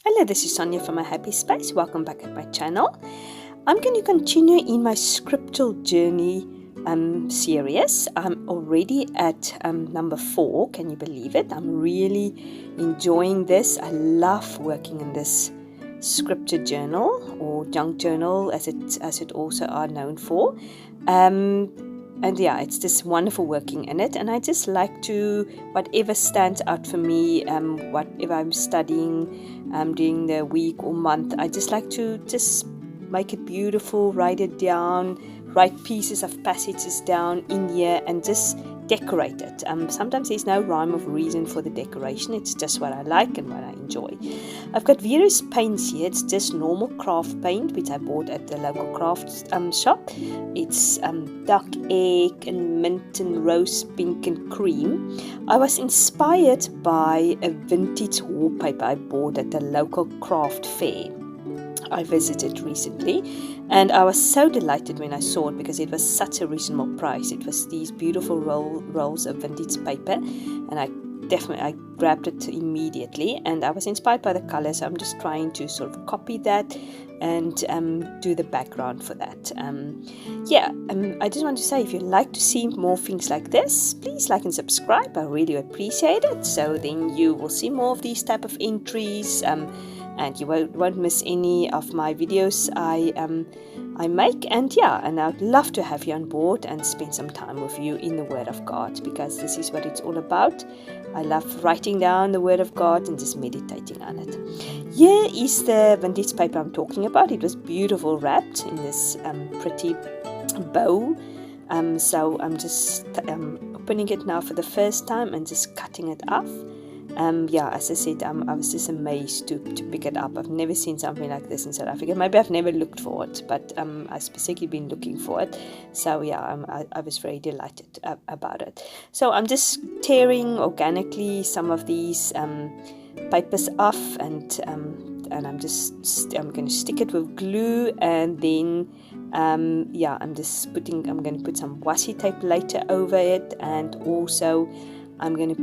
Hello, this is Sonja from My Happy Space. Welcome back at my channel. I'm going to continue in my scriptural journey series. I'm already at number 4. Can you believe it? I'm really enjoying this. I love working in this scripture journal, or junk journal as it also are known for. And yeah, it's just wonderful working in it. And I just like to, whatever stands out for me, whatever I'm studying during the week or month, I just like to just make it beautiful, write it down, write pieces of passages down in here and just decorate it. Sometimes there's no rhyme or reason for the decoration. It's just what I like and what I enjoy. I've got various paints here. It's just normal craft paint, which I bought at the local craft shop. It's duck egg and mint and rose pink and cream. I was inspired by a vintage wallpaper I bought at the local craft fair I visited recently, and I was so delighted when I saw it because it was such a reasonable price. It was these beautiful rolls of vintage paper, and I grabbed it immediately, and I was inspired by the colors. So I'm just trying to sort of copy that and do the background for that. I just want to say, if you'd like to see more things like this, please like and subscribe. I really appreciate it. So then you will see more of these type of entries, and you won't miss any of my videos I make. And I'd love to have you on board and spend some time with you in the Word of God, because this is what it's all about. I love writing down the Word of God and just meditating on it. Here is the vintage paper I'm talking about. It was beautiful wrapped in this pretty bow. So I'm just opening it now for the first time and just cutting it off. As I said, I was just amazed to pick it up. I've never seen something like this in South Africa. Maybe I've never looked for it, but I've specifically been looking for it. So I was very delighted about it. So I'm just tearing organically some of these papers off, and I'm going to stick it with glue, and then I'm going to put some washi tape later over it, and also I'm going to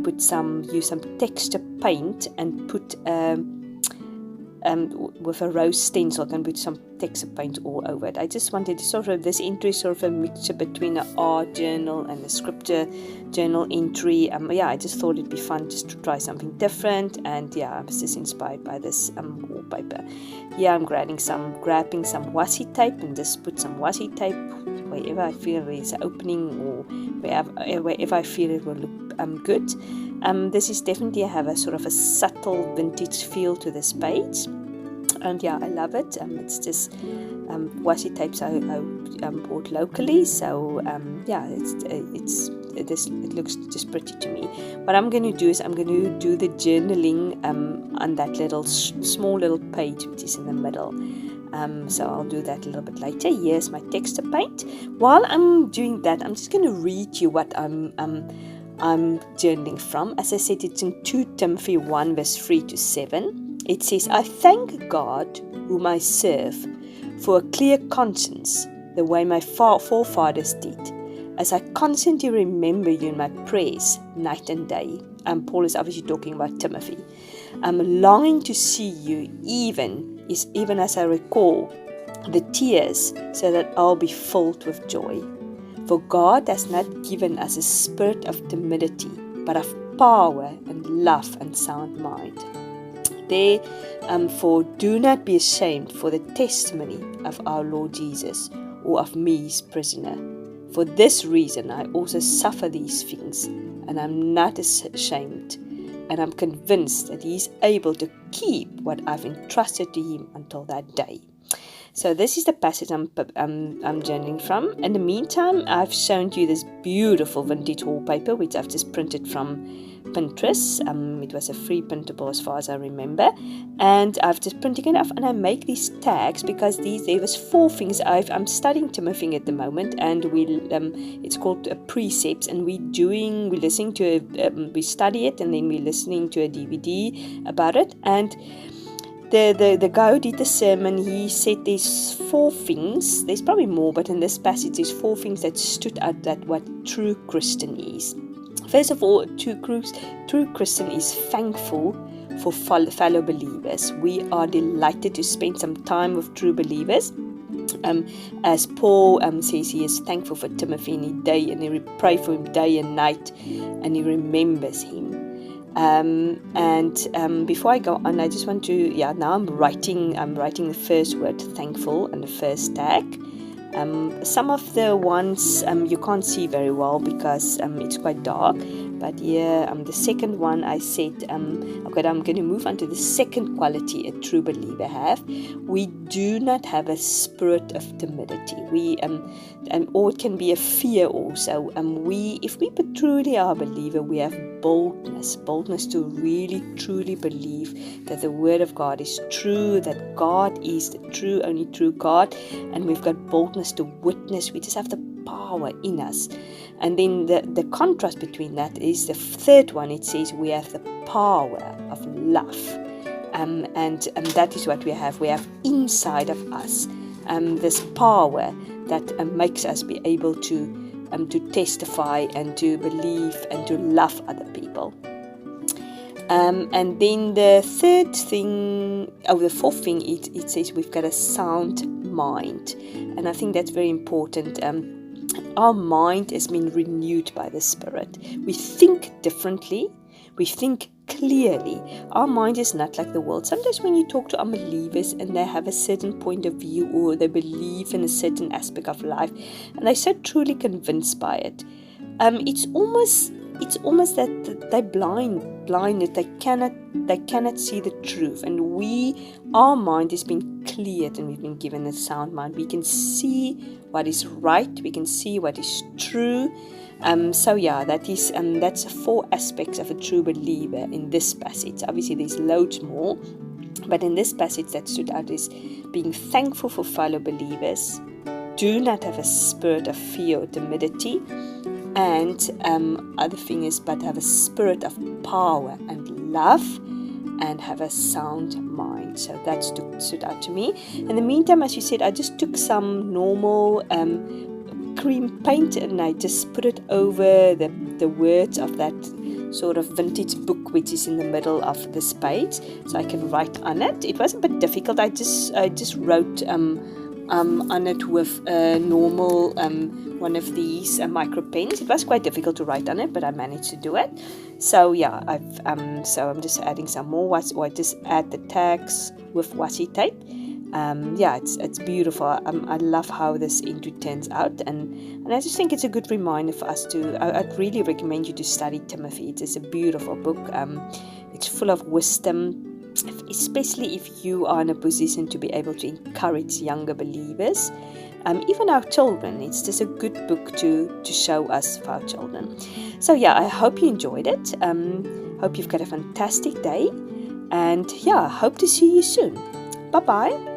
use some texture paint and put with a rose stencil, I can put some texture paint all over it. I just wanted this entry sort of a mixture between an art journal and a scripture journal entry. I just thought it'd be fun just to try something different, and I was just inspired by this wallpaper. I'm grabbing some washi tape and just put some washi tape wherever I feel there's an opening, or wherever I feel it will look good. This is definitely have a sort of a subtle vintage feel to this page, and I love it. It's just washi tapes I bought locally, so it looks just pretty to me. What I'm going to do is I'm going to do the journaling on that small little page which is in the middle. So I'll do that a little bit later. Here's my texture paint. While I'm doing that, I'm just going to read you what I'm journaling from. As I said, it's in 2 Timothy 1 verse 3 to 7. It says, I thank God whom I serve for a clear conscience, the way my forefathers did, as I constantly remember you in my prayers night and day. Paul is obviously talking about Timothy. I'm longing to see you even as I recall the tears, so that I'll be filled with joy. For God has not given us a spirit of timidity, but of power and love and sound mind. Therefore, do not be ashamed for the testimony of our Lord Jesus, or of me, his prisoner. For this reason I also suffer these things, and I'm not ashamed, and I'm convinced that he is able to keep what I've entrusted to him until that day. So this is the passage I'm journaling from. In the meantime, I've shown you this beautiful vintage wallpaper, which I've just printed from Pinterest. It was a free printable as far as I remember, and I've just printed it off, and I make these tags because there was 4 things. I'm studying Timothy at the moment, and it's called precepts, and we study it, and then we're listening to a DVD about it. And the guy who did the sermon, he said there's 4 things, there's probably more, but in this passage there's 4 things that stood out, that what true Christian is. First of all, true Christian is thankful for fellow believers. We are delighted to spend some time with true believers. As Paul says, he is thankful for Timothy and he pray for him day and night, and he remembers him. Before I go on, I just want to, now I'm writing the first word, thankful, and the first tag. Some of the ones you can't see very well because it's quite dark, but yeah, the second one I said, okay, I'm going to move on to the second quality a true believer have. We do not have a spirit of timidity. Or it can be a fear also. If we truly are a believer, we have boldness to really truly believe that the Word of God is true, that God is the only true God, and we've got boldness to witness. We just have the power in us. And then the contrast between that is the third one. It says we have the power of love, and that is what we have. We have inside of us this power that makes us be able to testify and to believe and to love other people. And then the fourth thing, it says we've got a sound mind, and I think that's very important. Our mind has been renewed by the Spirit. We think differently. We think clearly. Our mind is not like the world. Sometimes when you talk to unbelievers and they have a certain point of view or they believe in a certain aspect of life and they're so truly convinced by it, it's almost that they're blinded. They cannot see the truth. And our mind has been cleared and we've been given a sound mind. We can see what is right. We can see what is true. That's 4 aspects of a true believer in this passage. Obviously, there's loads more, but in this passage that stood out is being thankful for fellow believers, do not have a spirit of fear or timidity, and other thing is, but have a spirit of power and love, and have a sound mind. So that stood out to me. In the meantime, as you said, I just took some normal cream paint and I just put it over the words of that sort of vintage book which is in the middle of this page, so I can write on it. It was a bit difficult. I just wrote on it with a normal one of these micro pens. It was quite difficult to write on it, but I managed to do it. So yeah, I'm just adding some more or I just add the tags with washi tape. It's beautiful. I love how this entry turns out, and I just think it's a good reminder for us I'd really recommend you to study Timothy. It is a beautiful book. It's full of wisdom, especially if you are in a position to be able to encourage younger believers, even our children. It's just a good book to show us for our children. So yeah, I hope you enjoyed it. Hope you've got a fantastic day, and yeah, hope to see you soon. Bye bye.